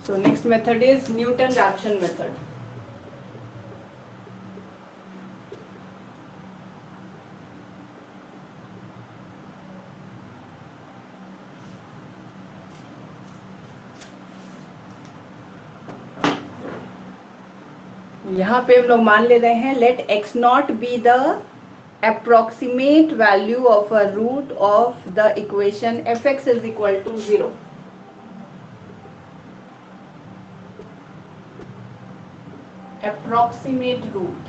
So next method is Newton-Raphson method. यहाँ पे हम लोग मान ले रहे हैं let x naught be the approximate value of a root of the equation fx is equal to 0. Approximate root.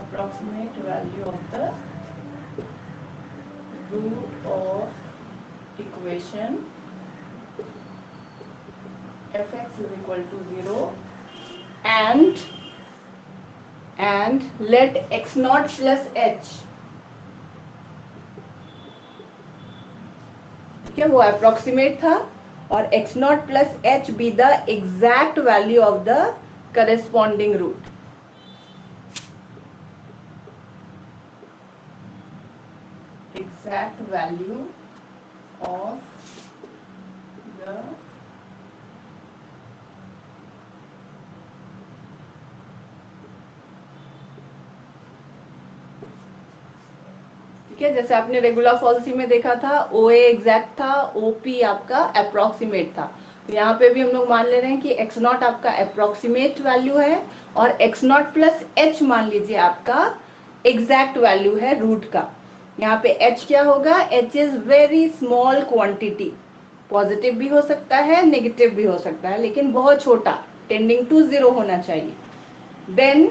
Approximate value of the root of equation fx is equal to 0 and let x naught plus h, ठीक है, वो approximate था, और x naught plus h be the exact value of the corresponding root. Exact value of the ठीक है, जैसे आपने regular policy में देखा था ओ ए एग्जैक्ट था, ओ पी आपका अप्रोक्सीमेट था, तो यहाँ पे भी हम लोग मान ले रहे हैं कि एक्स नॉट आपका अप्रोक्सीमेट वैल्यू है और एक्स नॉट प्लस एच मान लीजिए आपका एग्जैक्ट वैल्यू है रूट का। यहाँ पे एच क्या होगा, H is very small quantity, positive भी हो सकता है नेगेटिव भी हो सकता है, लेकिन बहुत छोटा, टेंडिंग टू 0 होना चाहिए। देन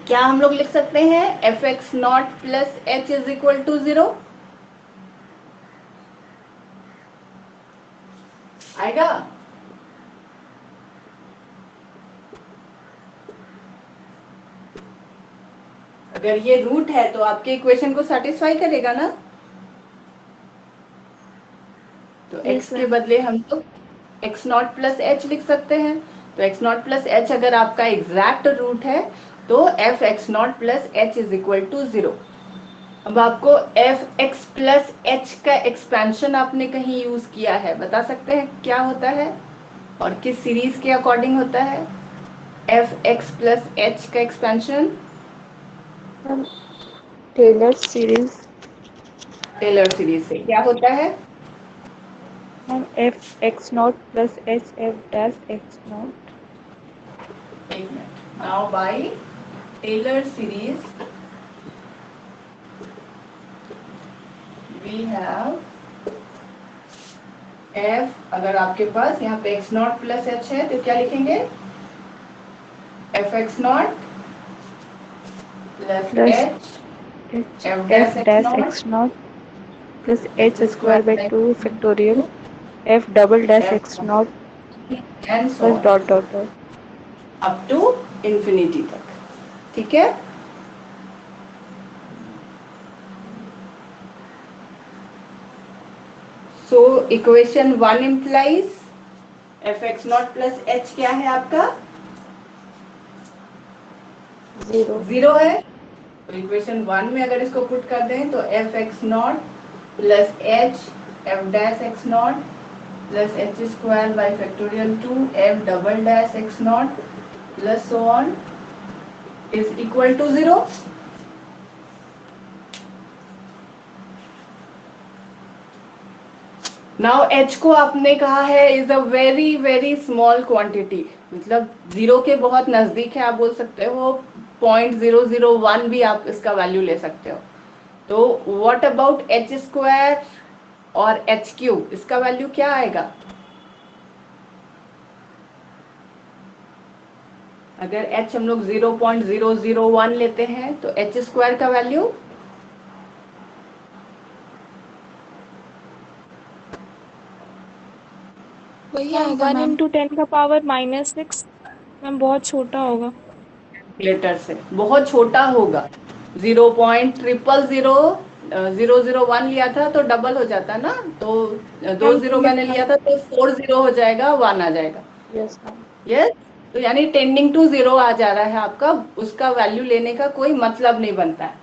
क्या हम लोग लिख सकते हैं, f x not plus h is equal to 0 आएगा। अगर ये रूट है तो आपके इक्वेशन को सेटिस्फाई करेगा ना, तो x के बदले हम लोग एक्स नॉट प्लस एच लिख सकते हैं। तो एक्स नॉट प्लस एच अगर आपका एग्जैक्ट रूट है तो f x not plus h is equal to 0। अब आपको एफ एक्स प्लस एच का एक्सपेंशन आपने कहीं यूज किया है, बता सकते हैं क्या होता है और किस सीरीज के अकॉर्डिंग होता है? एफ एक्स प्लस एच का expansion Taylor series. Taylor series से क्या होता है? F x not plus h f dash x not. एक minute, now by Taylor series we have f, अगर आपके पास यहाँ पे एक्स नॉट प्लस एच है तो क्या लिखेंगे, f x not plus h f dash x not plus h square by 2 factorial f double dash x naught and so plus dot dot dot up to infinity तक। ठीक है, so equation 1 implies f x not plus h क्या है आपका, 0 है। तो equation 1 में अगर इसको पुट कर दें तो f x not plus h f dash x not plus h square by factorial 2 f double dash x not plus so on is equal to 0। Now h को आपने कहा है is a very very small quantity, मतलब 0 के बहुत नजदीक है, आप बोल सकते हो 0.001 भी आप इसका वैल्यू ले सकते हो। तो व्हाट अबाउट एच स्क्वायर और एच क्यूब, इसका वैल्यू क्या आएगा? अगर h हम लोग 0.001 लेते हैं तो एच स्क्वायर का वैल्यू वही आएगा 1 इंटू 10 का पावर -6 मैम, बहुत छोटा होगा। कैलकुलेटर से बहुत छोटा होगा, 0.00001 लिया था तो डबल हो जाता ना, तो 2 जीरो मैंने लिया था तो 4 जीरो हो जाएगा, 1 आ जाएगा। Yes ma'am. यस, तो यानी टेंडिंग टू 0 आ जा रहा है आपका, उसका वैल्यू लेने का कोई मतलब नहीं बनता है।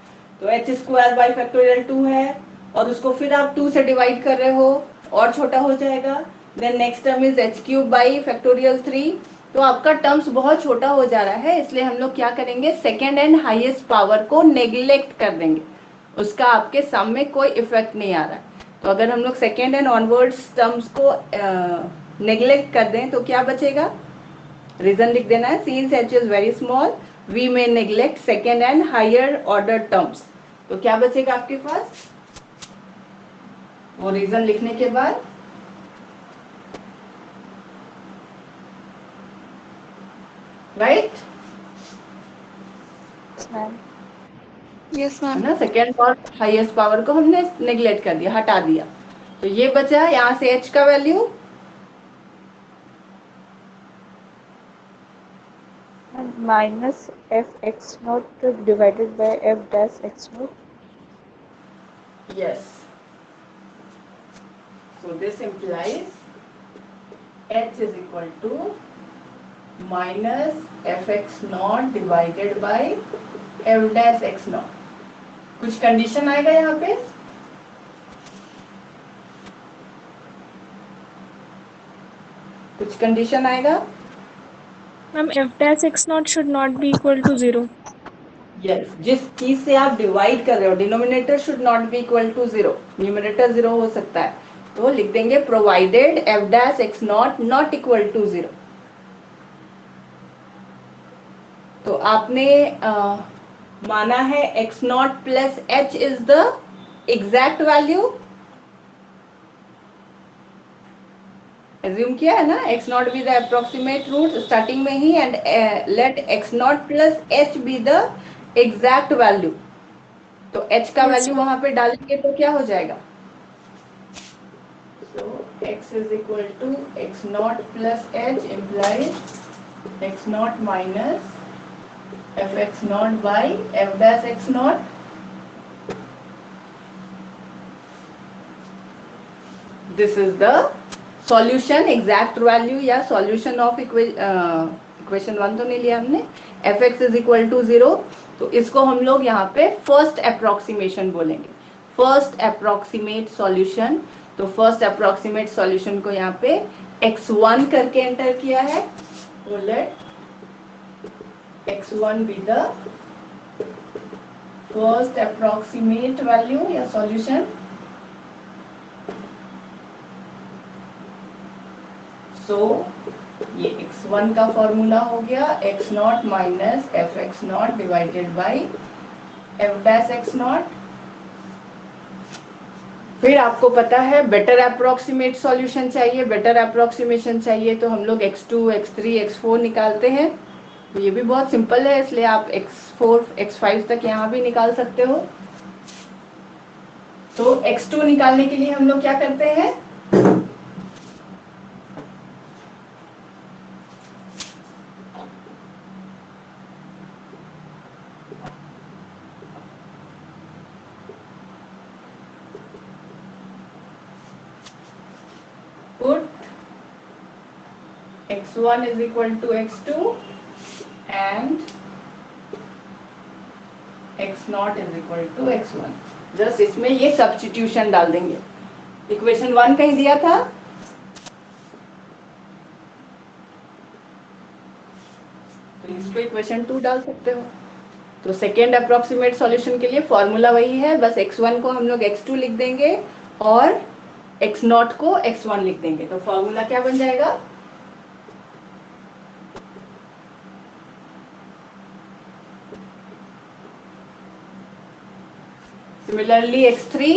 तो एच स्क्वायर बाई फैक्टोरियल 2 है और उसको फिर आप 2 से डिवाइड कर रहे हो और छोटा हो जाएगा। Then next term is h cube by factorial 3। तो आपका टर्म्स बहुत छोटा हो जा रहा है, इसलिए हम लोग क्या करेंगे, सेकेंड एंड हाईएस्ट पावर को नेग्लेक्ट कर देंगे, उसका आपके सम में कोई इफेक्ट नहीं आ रहा है। तो अगर हम लोग सेकेंड एंड ऑनवर्ड्स टर्म्स को नेग्लेक्ट कर दें तो क्या बचेगा, रीजन लिख देना है, since h is very small we may neglect second and higher order terms. तो क्या बचेगा आपके पास, वो रीजन लिखने के बाद राइट, यस मैम। ना, सेकेंड और हाईएस्ट पावर को हमने नेग्लेक्ट कर दिया, हटा दिया। तो ये बचा यहाँ से h का value minus f x naught divided by F dash x not. yes, so this implies h is equal to minus fx naught divided by f dash x naught। कुछ कंडीशन आएगा यहाँ पे, कुछ कंडीशन आएगा। Ma'am f dash x naught should not be equal to 0। Yes, जिस चीज से आप डिवाइड कर रहे हो, denominator should not be equal to 0, numerator 0 हो सकता है, तो लिख देंगे provided f dash x naught not equal to 0। तो आपने माना है x not plus h is the exact value, assume किया है ना, x not be the approximate root starting में ही, and let x not plus h be the exact value. तो एच का वैल्यू वहां पे डालेंगे तो क्या हो जाएगा, so x is equal to x naught plus h implies x naught minus fx naught by f dash x naught। This is the solution, exact value या solution of equation 1 तो नहीं लिया हमने, fx is equal to 0। तो इसको हम लोग यहाँ पे फर्स्ट अप्रोक्सीमेशन बोलेंगे, फर्स्ट अप्रोक्सीमेट सॉल्यूशन। तो फर्स्ट अप्रोक्सीमेट सॉल्यूशन को यहाँ पे x1 करके एंटर किया है, तो let x1 be the first approximate value या सॉल्यूशन। सो ये x1 का फॉर्मूला हो गया x naught minus f x naught divided by f dash x naught. फिर आपको पता है बेटर अप्रोक्सीमेट सॉल्यूशन चाहिए, बेटर अप्रोक्सीमेशन चाहिए तो हम लोग x2, x3, x4 निकालते हैं। तो ये भी बहुत सिंपल है, इसलिए आप x4, x5 तक यहाँ भी निकाल सकते हो। तो x2 निकालने के लिए हम लोग क्या करते हैं, put x1 is equal to x2 and x naught is equal to x1। Just इसमें ये सब्स्टिट्यूशन डाल देंगे, इक्वेशन 1 कहीं दिया था, तो इसको इक्वेशन 2 डाल सकते हो। तो सेकेंड अप्रोक्सीमेट सॉल्यूशन के लिए फॉर्मूला वही है, बस x1 को हम लोग x2 लिख देंगे और x नॉट को x1 लिख देंगे। तो फॉर्मूला क्या बन जाएगा, सिमिलरली x3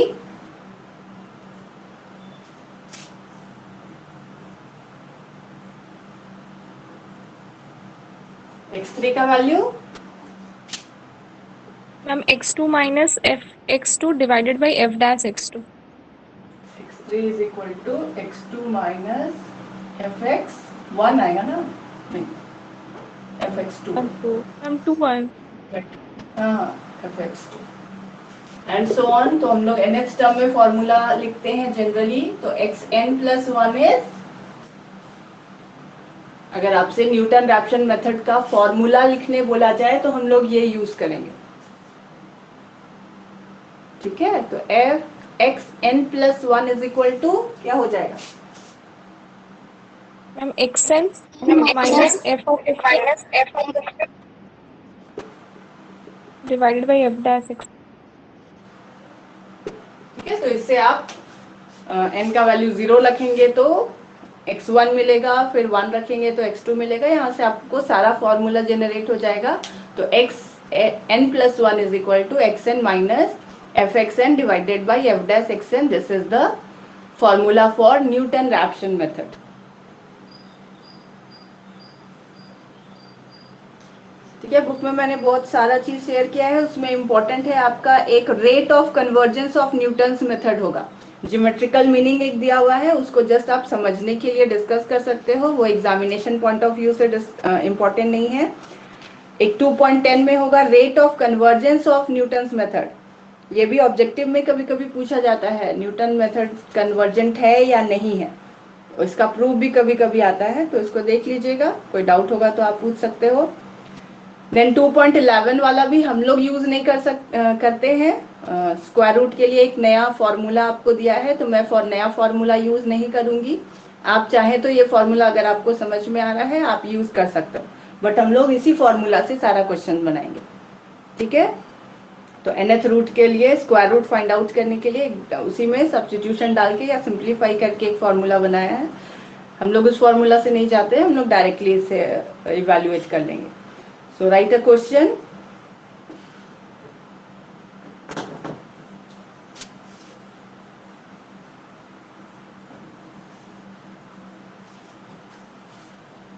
x3 का value ma'am x2 minus F x2 divided by f dash x2। x3 is equal to x2 minus fx1 आएगा ना, नहीं fx2, मैम 2 1 हाँ fx2 एंड सो ऑन। तो हम लोग nth टर्म में फॉर्मूला लिखते हैं जनरली, तो xn plus 1 इज, अगर आपसे न्यूटन रैप्सन मेथड का फॉर्मूला लिखने बोला जाए तो हम लोग ये यूज करेंगे, ठीक है। तो f xn plus 1 is equal to क्या हो जाएगा? Ma'am xn minus f of x divided by f dash x। ठीक है, तो इससे आप n का वैल्यू 0 रखेंगे तो x1 मिलेगा, फिर 1 रखेंगे तो x2 मिलेगा। यहाँ से आपको सारा फॉर्मूला जनरेट हो जाएगा। तो x n plus 1 is equal to xn minus f x n divided by f dash x n. This is the formula for Newton Raphson method. ठीक है, बुक में मैंने बहुत सारा चीज शेयर किया है, उसमें इंपॉर्टेंट है आपका एक rate of convergence of Newton's method होगा। ज्योमेट्रिकल मीनिंग एक दिया हुआ है, उसको जस्ट आप समझने के लिए डिस्कस कर सकते हो, वो एग्जामिनेशन पॉइंट ऑफ व्यू से इंपॉर्टेंट नहीं है। एक 2.10 में होगा rate of convergence of Newton's method. ये भी ऑब्जेक्टिव में कभी कभी पूछा जाता है, न्यूटन मेथड कन्वर्जेंट है या नहीं है, इसका प्रूफ भी कभी कभी आता है, तो इसको देख लीजिएगा। कोई डाउट होगा तो आप पूछ सकते हो। देन 2.11 वाला भी हम लोग यूज नहीं करते हैं। स्क्वायर रूट के लिए एक नया फॉर्मूला आपको दिया है, तो मैं नया फॉर्मूला यूज नहीं करूंगी। आप चाहें तो ये फॉर्मूला अगर आपको समझ में आ रहा है आप यूज कर सकते हो, बट हम लोग इसी फॉर्मूला से सारा क्वेश्चन बनाएंगे। ठीक है, तो nth रूट के लिए स्क्वायर रूट फाइंड आउट करने के लिए उसी में सब्स्टिट्यूशन डाल के या सिंप्लीफाई करके एक फॉर्मूला बनाया है। हम लोग उस फॉर्मूला से नहीं जाते हैं, हम लोग डायरेक्टली इसे इवेल्युएट कर लेंगे। So write a question.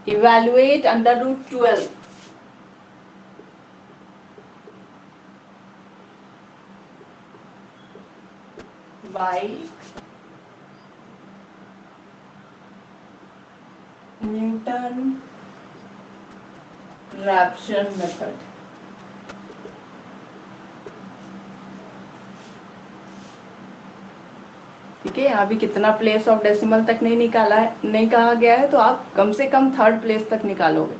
Evaluate under root 12 by Newton Raphson method. ठीक है, यहाँ भी कितना प्लेस ऑफ डेसिमल तक नहीं कहा गया है, तो आप कम से कम थर्ड प्लेस तक निकालोगे।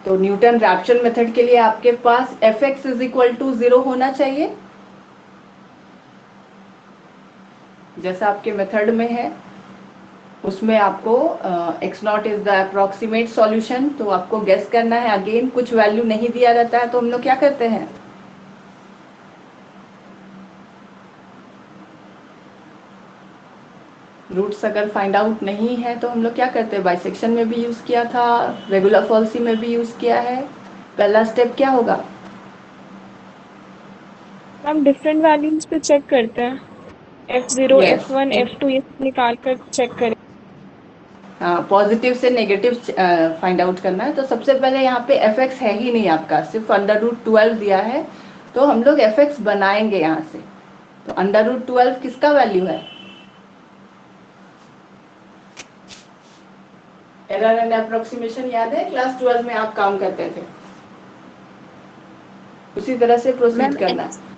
तो न्यूटन रैप्शन मेथड के लिए आपके पास f x is equal to 0 होना चाहिए, जैसा आपके मेथड में है। उसमें आपको x not is the approximate solution, तो आपको गेस करना है। अगेन कुछ वैल्यू नहीं दिया रहता है तो हम लोग क्या करते हैं, रूट्स अगर फाइंड आउट नहीं है तो हम लोग क्या करते हैं, बाइसेक्शन में भी यूज किया था, रेगुलर फॉल्सी में भी यूज किया है। पहला स्टेप क्या होगा, मैम डिफरेंट वैल्यूज पे चेक करते हैं, f0 यस, f1 f2 ये सब निकाल कर चेक करें। हाँ, पॉजिटिव से नेगेटिव फाइंड आउट करना है। तो सबसे पहले यहाँ पे एफ एक्स है ही नहीं आपका, सिर्फ अंडर रूट 12 दिया है, तो हम लोग एफ एक्स बनाएंगे यहाँ से। तो अंडर रूट 12 किसका वैल्यू है, एरर एंड अप्रोक्सीमेशन याद है, क्लास 12 में आप काम करते थे, उसी तरह से प्रोसीड करना है।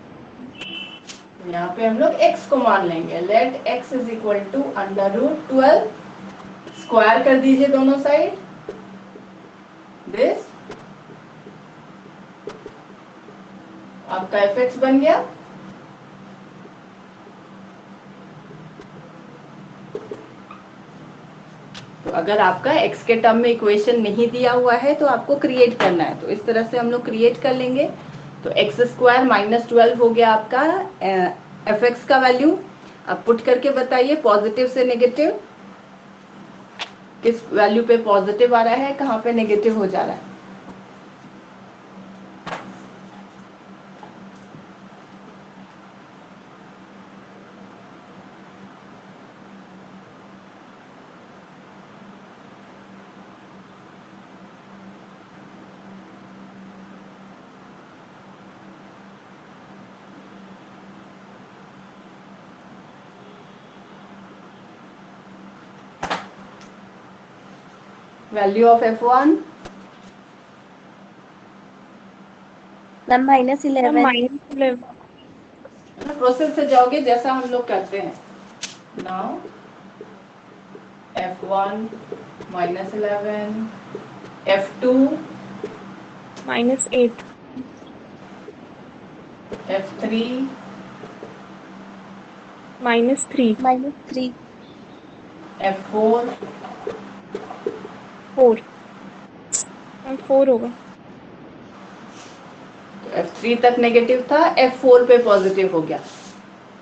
यहाँ पे हम लोग x को मान लेंगे, let x is equal to under root 12, square कर दीजिए दोनों साइड, दिस आपका एफ बन गया। तो अगर आपका x के टर्म में इक्वेशन नहीं दिया हुआ है तो आपको क्रिएट करना है, तो इस तरह से हम लोग क्रिएट कर लेंगे। तो एक्स स्क्वायर माइनस 12 हो गया आपका एफ एक्स का वैल्यू। अब पुट करके बताइए पॉजिटिव से नेगेटिव, किस वैल्यू पे पॉजिटिव आ रहा है, कहाँ पे नेगेटिव हो जा रहा है। Value of f1 ma'am -11। -11। Process से जाओगे जैसा हम लोग करते हैं। Now f1 -11, f2 -8। f3 -3 -3 F4 4 ma'am 4 होगा। F3 तक नेगेटिव था, F4 पे पॉजिटिव हो गया।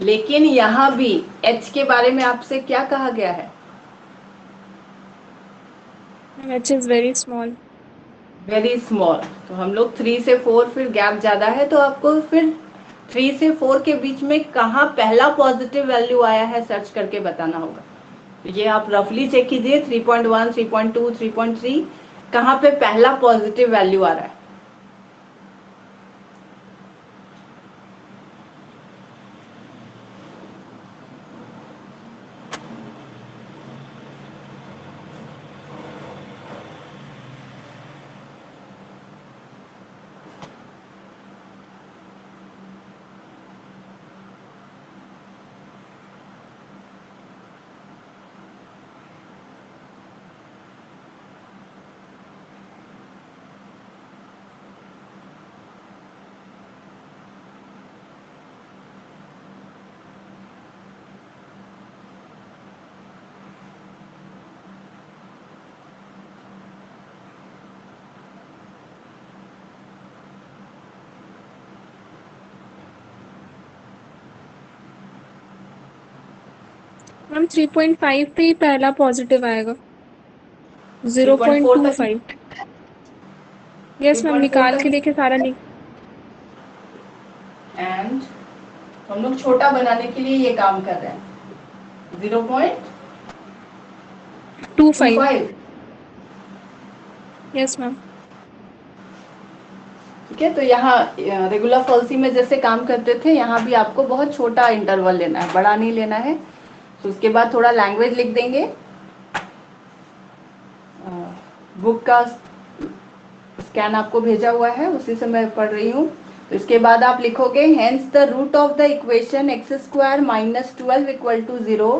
लेकिन यहाँ भी H के बारे में आपसे क्या कहा गया है? H is very small. Very small. तो हम लोग 3 से 4 फिर गैप ज्यादा है, तो आपको फिर 3 से 4 के बीच में कहाँ पहला पॉजिटिव वैल्यू आया है सर्च करके बताना होगा। तो ये आप रफली चेक कीजिए, 3.1, 3.2, 3.3 कहाँ पे पहला पॉजिटिव वैल्यू आ रहा है। मैम 3.5 पे ही पहला पॉजिटिव आएगा। 3.4 तक 0.25। यस मैम, 3.4 निकाल तक के देखिए सारा एंड हम लोग छोटा बनाने के लिए ये काम कर रहे हैं। 0.25। 0.25। Yes ma'am. ठीक है, तो यहाँ रेगुलर फॉल्सी में जैसे काम करते थे, यहाँ भी आपको बहुत छोटा इंटरवल लेना है, बड़ा नहीं लेना है। तो उसके बाद थोड़ा लैंग्वेज लिख देंगे। बुक का स्कैन आपको भेजा हुआ है, उसी से मैं पढ़ रही हूँ। तो इसके बाद आप लिखोगे hence the root of the equation x square minus 12 equal to 0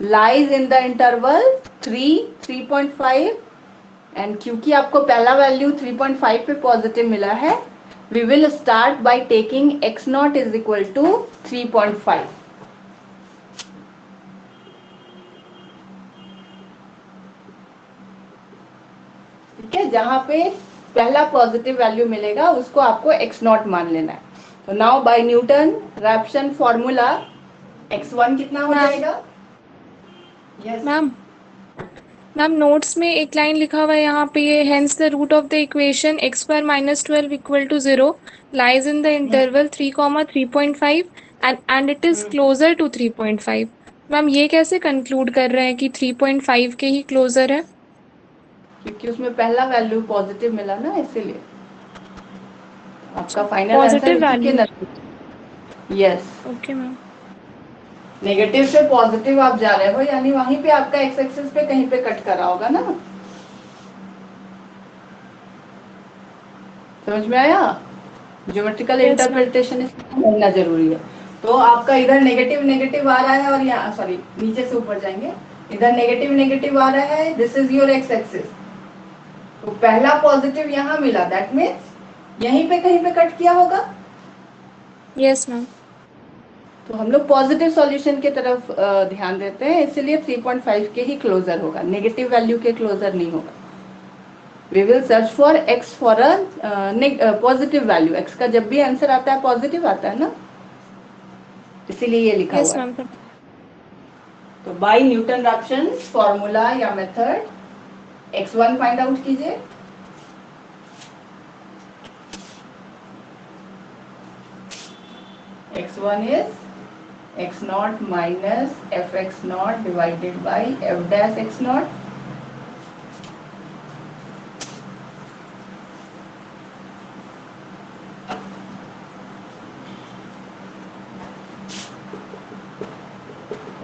lies in the interval 3, 3.5 and क्योंकि आपको पहला वैल्यू 3.5 पे पॉजिटिव मिला है, we will start by taking x naught is equal to 3.5. ठीक है, जहां पे पहला पॉजिटिव वैल्यू मिलेगा उसको आपको x नॉट मान लेना है। तो now by Newton Raphson formula x1 कितना हो मैम जाएगा? यस मैम मैम नोट्स में एक लाइन लिखा हुआ है यहाँ पे, ये hence the root of the equation x square minus 12 equal to 0 lies in the interval 3,3.5 and it is closer to 3.5। Ma'am ये कैसे कंक्लूड कर रहे हैं कि 3.5 के ही क्लोजर है? क्योंकि उसमें पहला वैल्यू पॉजिटिव मिला ना, इसीलिए आपका फाइनल आंसर पॉजिटिव इसी के वैल्यू। नजदीक। Yes, okay ma'am. नेगेटिव से पॉजिटिव आप जा रहे हो, यानी वहीं पे आपका एक्स एक्सिस पे कहीं पे कट करा होगा ना। समझ में आया? Geometrical yes ma'am. इंटरप्रिटेशन इसमें समझना जरूरी है। तो आपका इधर नेगेटिव नेगेटिव आ रहा है और यहाँ सॉरी नीचे से ऊपर जाएंगे, इधर नेगेटिव नेगेटिव आ रहा है, this is your x axis. तो पहला पॉजिटिव यहाँ मिला, दैट मीन्स यहीं पे कहीं पे कट किया होगा। Yes ma'am. तो हम लोग पॉजिटिव सॉल्यूशन की तरफ ध्यान देते हैं, इसलिए 3.5 के ही क्लोजर होगा, नेगेटिव वैल्यू के क्लोजर नहीं होगा। We will search for x for a positive value. x का जब भी आंसर आता है पॉजिटिव आता है ना, इसीलिए ये लिखा हुआ यस है। मैम। तो बाय न्यूटन रैप्शन फॉर्मूला या मेथड x1 फाइंड आउट कीजिए। x1 is x naught minus fx naught divided by f dash x naught.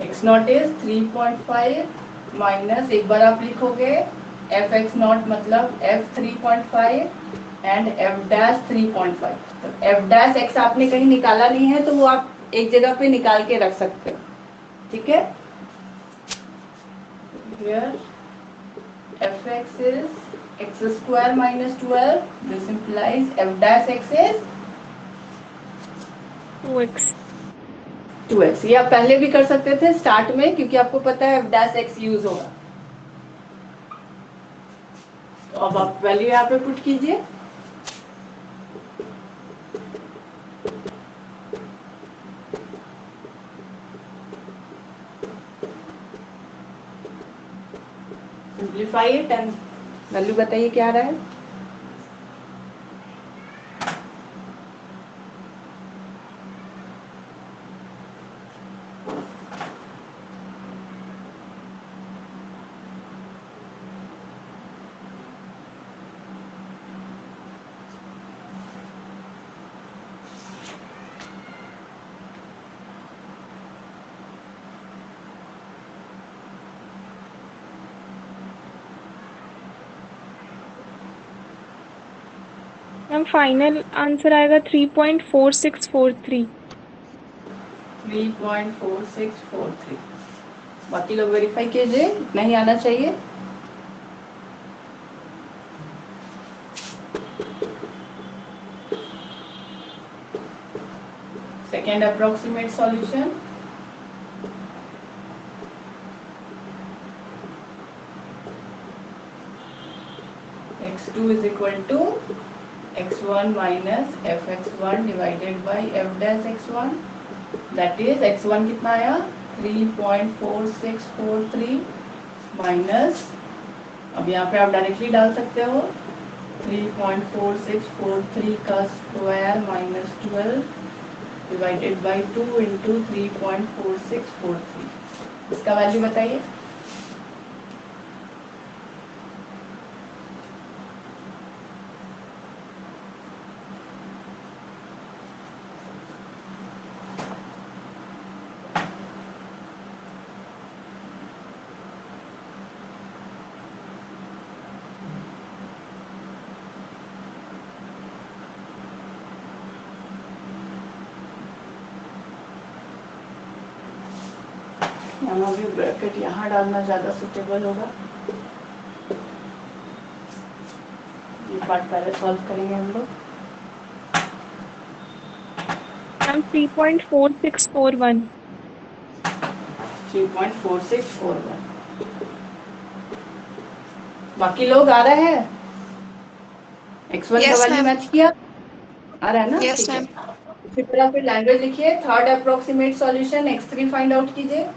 x naught is 3.5 minus एक बार आप लिखोगे एफ एक्स नॉट मतलब एफ 3.5 एंड एफ डैश 3.5। तो F dash x आपने कहीं निकाला नहीं है, तो वो आप एक जगह पे निकाल के रख सकते हो। ठीक है, here fx is x square minus 12, this implies f dash x is 2x। 2x। ये आप पहले भी कर सकते थे स्टार्ट में, क्योंकि आपको पता है f डैश x यूज होगा। तो अब आप वैल्यू यहाँ पे पुट कीजिए। सिंप्लीफाई इट एंड वैल्यू बताइए क्या आ रहा है। मैम फाइनल आंसर आएगा 3.4643। 3.4643। बाकी लोग वेरीफाई कीजिए, इतना ही आना चाहिए। Second approximate solution, x2 is equal to x1 minus fx1 divided by f dash x1, that is x1 कितना आया 3.4643 माइनस, अब यहाँ पे आप डायरेक्टली डाल सकते हो 3.4643 का square minus 12 divided by 2 into 3.4643, इसका वैल्यू बताइए। यहाँ भी ब्रैकेट यहाँ डालना ज्यादा सुटेबल होगा। ये पार्ट पहले सॉल्व करेंगे हम लोग। मैम 3.4641। 3.4641। बाकी लोग आ रहे हैं, x1 का Yes, वैल्यू ma'am. मैच किया, आ रहा है ना? Yes, ठीक है। ma'am. इसी तरह फिर लैंग्वेज लिखिए, third approximate solution x3 find out कीजिए।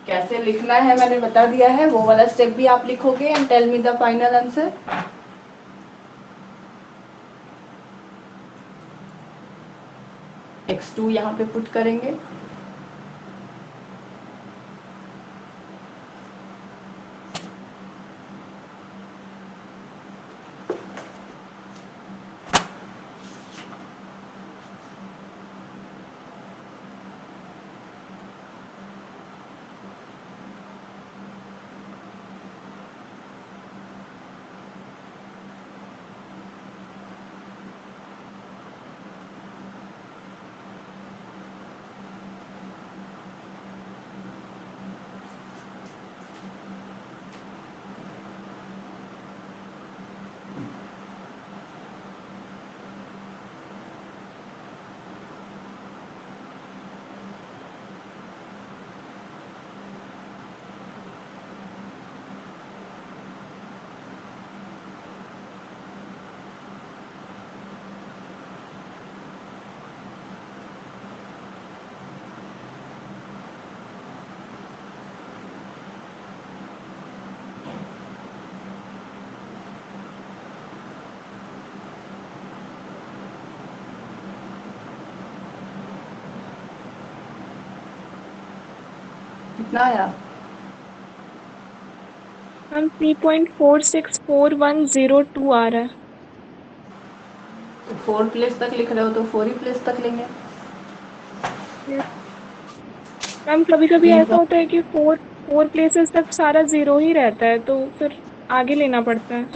कैसे लिखना है मैंने बता दिया है, वो वाला स्टेप भी आप लिखोगे and tell me the final answer. x2 यहाँ पे पुट करेंगे, कितना आया? मैम 3.464102 आ रहा है। 4 प्लेस तक लिख रहे हो तो 4 ही प्लेस तक लेंगे। मैम कभी कभी तीन ऐसा होता है कि फोर प्लेसेस तक सारा जीरो ही रहता है, तो फिर आगे लेना पड़ता है। मैम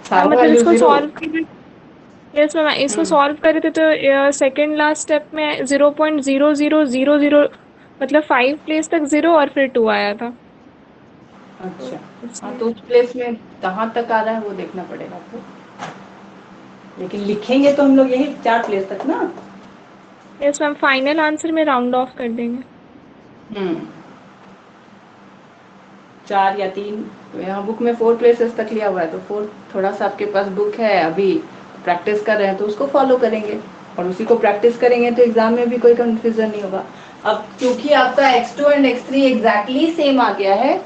सारा मतलब वैल्यू इसको जीरो। सॉल्व कर, यस मैम इसको सॉल्व करे थे तो सेकेंड लास्ट स्टेप में 0.0000 मतलब 5 प्लेस तक जीरो और फिर 2 आया था। अच्छा, हाँ इसलिए तो उस प्लेस में कहाँ तक आ रहा है वो देखना पड़ेगा आपको, लेकिन लिखेंगे तो हम लोग यही 4 प्लेस तक ना। यस मैम, फाइनल आंसर में राउंड ऑफ कर देंगे। हम्म, 4 या 3, यहाँ बुक में 4 प्लेसेस तक लिया हुआ है, तो 4 थोड़ा सा आपके पास बुक है अभी, प्रैक्टिस कर रहे हैं तो उसको फॉलो करेंगे, और उसी को प्रैक्टिस करेंगे तो एग्जाम में भी कोई कंफ्यूजन नहीं होगा। अब क्योंकि आपका x2 and x3 exactly same आ गया है,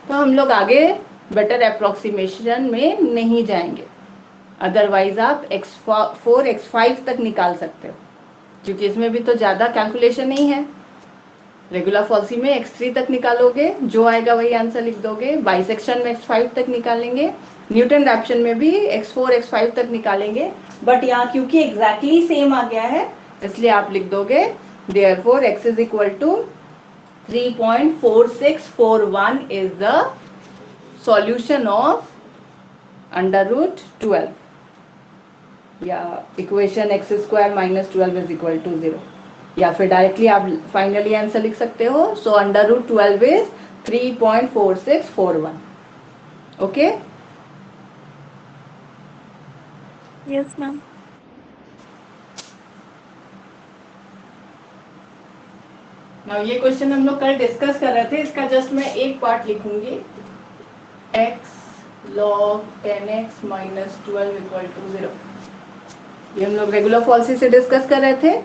तो हम लोग आगे बेटर अप्रोक्सीमेशन में नहीं जाएंगे, अदरवाइज आप x4 x5 तक निकाल सकते हो, क्योंकि इसमें भी तो ज्यादा कैलकुलेशन नहीं है। रेगुलर फॉल्सी में x3 तक निकालोगे, जो आएगा वही आंसर लिख दोगे, बाइसेक्शन में x5 तक निकालेंगे, न्यूटन रैप्शन में भी x4 x5 तक निकालेंगे, बट यहाँ क्योंकि एग्जैक्टली सेम आ गया है इसलिए आप लिख दोगे therefore x is equal to 3.4641 is the solution of √12, या equation x² minus 12 is equal to 0, या फिर डायरेक्टली आप फाइनली आंसर लिख सकते हो। सो √12 is 3.4641। Okay, yes ma'am. Now ये क्वेश्चन हम लोग कल डिस्कस कर रहे थे, इसका जस्ट मैं एक पार्ट लिखूंगी, x log 10x minus 12 equal to 0। ये हम लोग रेगुलर फॉल्सी से डिस्कस कर रहे थे।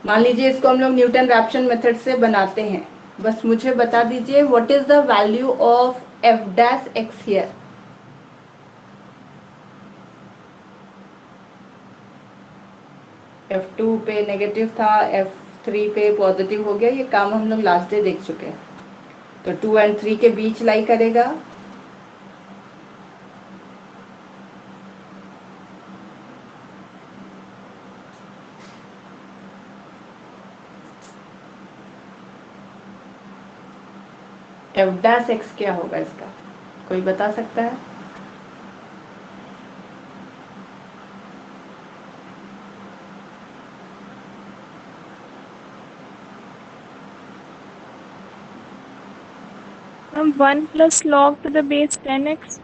मान लीजिए इसको हम लोग न्यूटन रैप्शन मेथड से बनाते हैं, बस मुझे बता दीजिए what is the value of f dash x here. f2 पे नेगेटिव था, f3 पे पॉजिटिव हो गया, ये काम हम लोग लास्ट डे देख चुके हैं। तो 2 एंड 3 के बीच लाई करेगा, f डैश x क्या होगा इसका, कोई बता सकता है? Ma'am 1 plus log to the base 10x।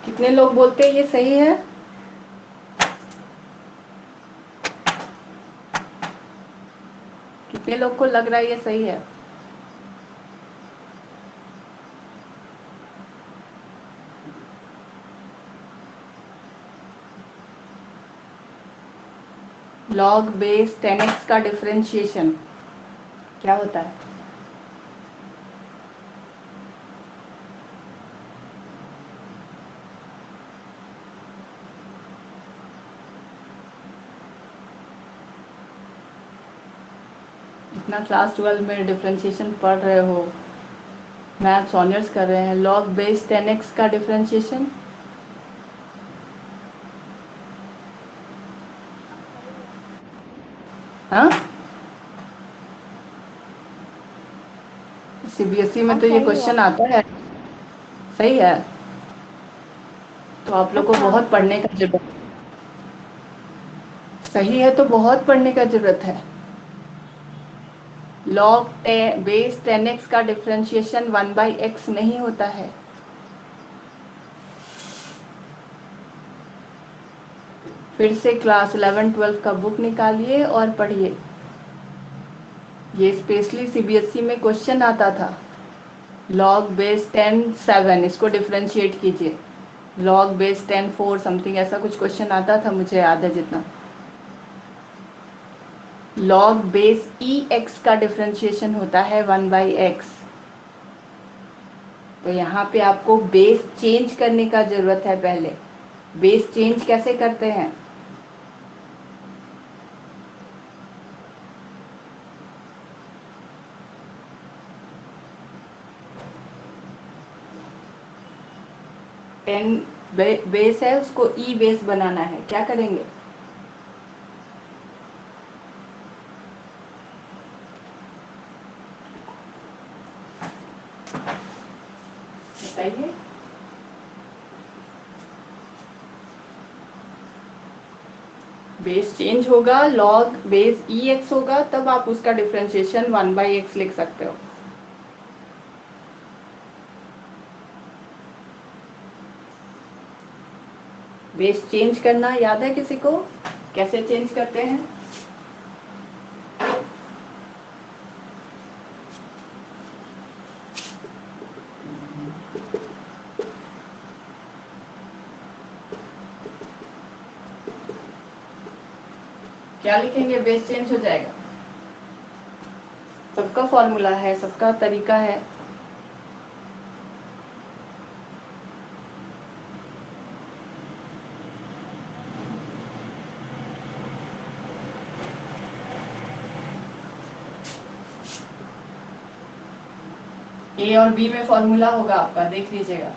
कितने लोग बोलते हैं ये सही है? कितने लोग को लग रहा है ये सही है? log बेस 10x का डिफरेंशिएशन क्या होता है? इतना क्लास 12 में डिफरेंशिएशन पढ़ रहे हो, मैथ्स ऑनर्स कर रहे हैं, log बेस 10x का डिफरेंशिएशन हाँ, सीबीएसई में तो ये क्वेश्चन आता है। सही है, तो आप लोग को बहुत पढ़ने का जरूरत, सही है तो बहुत पढ़ने का जरूरत है। log बेस 10x का डिफरेंशिएशन 1/x नहीं होता है। फिर से क्लास 11-12 का बुक निकालिए और पढ़िए, ये स्पेशली सीबीएसई में क्वेश्चन आता था। log बेस 10 7 इसको डिफरेंशिएट कीजिए, log बेस 10 4 समथिंग ऐसा कुछ क्वेश्चन आता था, मुझे याद है जितना। log बेस ex का डिफरेंशिएशन होता है 1/x। तो यहाँ पे आपको बेस चेंज करने का जरूरत है। पहले बेस चेंज कैसे करते हैं? टेन बेस है, उसको ई बेस बनाना है, क्या करेंगे? बताइए। बेस चेंज होगा, लॉग बेस ई एक्स होगा, तब आप उसका डिफ्रेंशिएशन 1/x लिख सकते हो। बेस चेंज करना याद है किसी को? कैसे चेंज करते हैं? क्या लिखेंगे? बेस चेंज हो जाएगा। सबका फॉर्मूला है, सबका तरीका है। ए और बी में फॉर्मूला होगा आपका, देख लीजिएगा।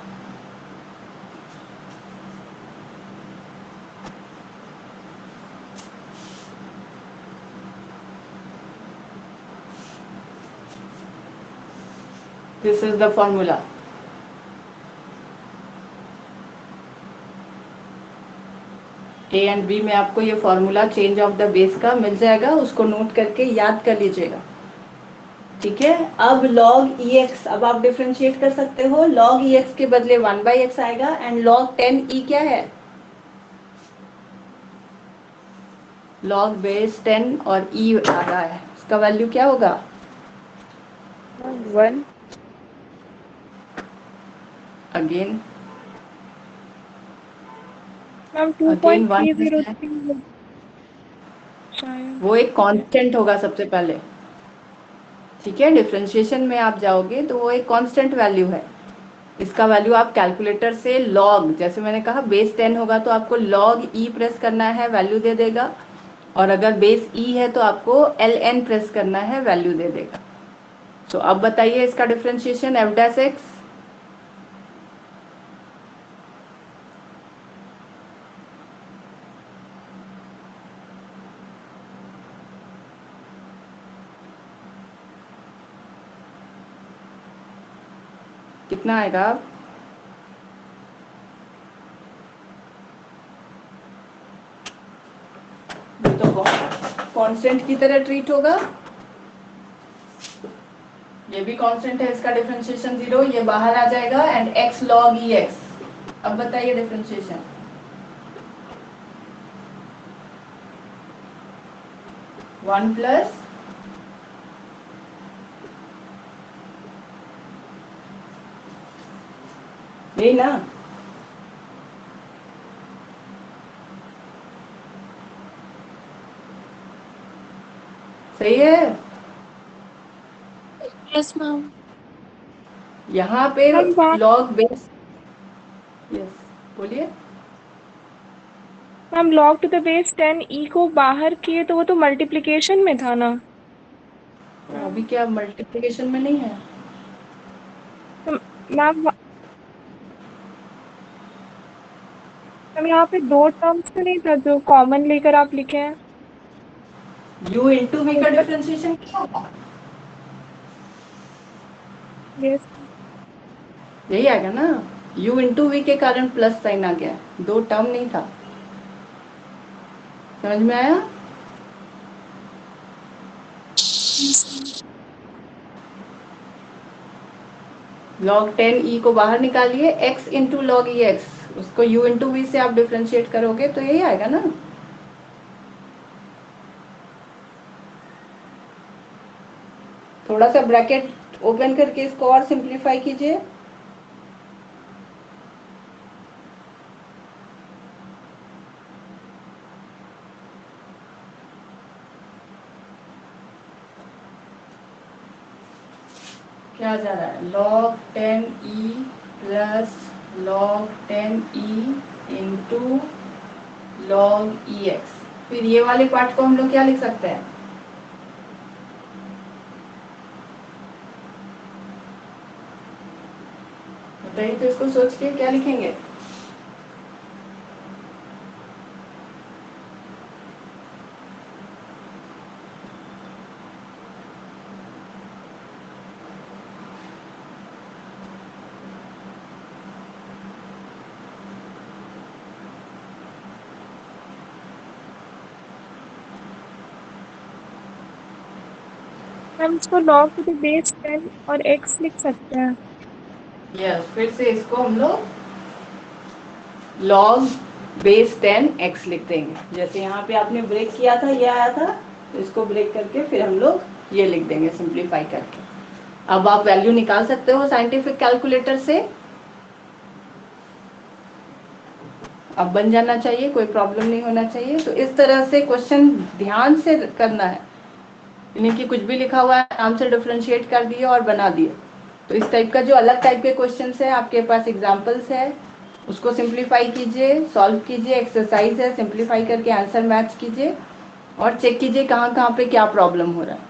This is the formula. A and B में आपको ये formula change of the base का मिल जाएगा, उसको नोट करके याद कर लीजिएगा। ठीक है, अब log EX, अब आप डिफरेंशिएट कर सकते हो। log EX के बदले 1/x आएगा एंड log 10e क्या है? log बेस 10 और e आ रहा है, इसका वैल्यू क्या होगा? 1 अगेन मैम अगेन 1 2.303 शायद। वो एक कांस्टेंट होगा सबसे पहले। ठीक है, डिफरेंशिएशन में आप जाओगे तो वो एक कांस्टेंट वैल्यू है। इसका वैल्यू आप कैलकुलेटर से log, जैसे मैंने कहा बेस 10 होगा तो आपको log e प्रेस करना है, वैल्यू दे देगा। और अगर बेस e है तो आपको ln प्रेस करना है, वैल्यू दे देगा। तो अब बताइए इसका डिफरेंशिएशन f डैश x। कितना आएगा? ये तो कांस्टेंट की तरह ट्रीट होगा। ये भी कांस्टेंट है, इसका डिफरेंशिएशन 0, ये बाहर आ जाएगा एंड x log ex। अब बताइए डिफरेंशिएशन। 1 प्लस यही ना? सही है। Yes ma'am. यहाँ पे मैम बात log बेस, यस बोलिए। Ma'am log to the base 10e को बाहर किए तो वो तो मल्टीप्लिकेशन में था ना अभी मैम। क्या मल्टीप्लिकेशन में नहीं है? तो मैम मैम यहाँ पे दो टर्म्स तो नहीं था जो कॉमन लेकर आप लिखे हैं? u इंटू v का ऊपर। डिफरेंशिएशन क्या होगा? यस। यही आएगा ना, u इंटू वी के कारण प्लस साइन आ गया, दो टर्म नहीं था। समझ में आया? log 10e को बाहर निकालिए, x इंटू log ex, उसको u इंटू वी से आप डिफरेंशिएट करोगे तो यही आएगा ना। थोड़ा सा ब्रैकेट ओपन करके इसको और सिंप्लीफाई कीजिए। क्या जा रहा है? log 10e plus log 10e into log ex। फिर ये वाले पार्ट को हम लोग क्या लिख सकते हैं? बताइए तो, इसको सोच के क्या लिखेंगे? हम इसको log to the base 10 और x लिख सकते हैं। यस, फिर से इसको हम लोग log बेस 10 x लिख देंगे। जैसे यहाँ पे आपने ब्रेक किया था, ये आया था, तो इसको ब्रेक करके फिर हम लोग ये लिख देंगे सिंप्लीफाई करके। अब आप वैल्यू निकाल सकते हो साइंटिफिक कैलकुलेटर से, अब बन जाना चाहिए, कोई प्रॉब्लम नहीं होना चाहिए। तो इस तरह से क्वेश्चन ध्यान से करना है, यानी कि कुछ भी लिखा हुआ है आराम से डिफरेंशिएट कर दिए और बना दिए। तो इस टाइप का जो अलग टाइप के क्वेश्चंस है आपके पास एग्जांपल्स है, उसको सिंप्लीफाई कीजिए, सॉल्व कीजिए, एक्सरसाइज है सिंप्लीफाई करके आंसर मैच कीजिए और चेक कीजिए कहाँ कहाँ पे क्या प्रॉब्लम हो रहा है।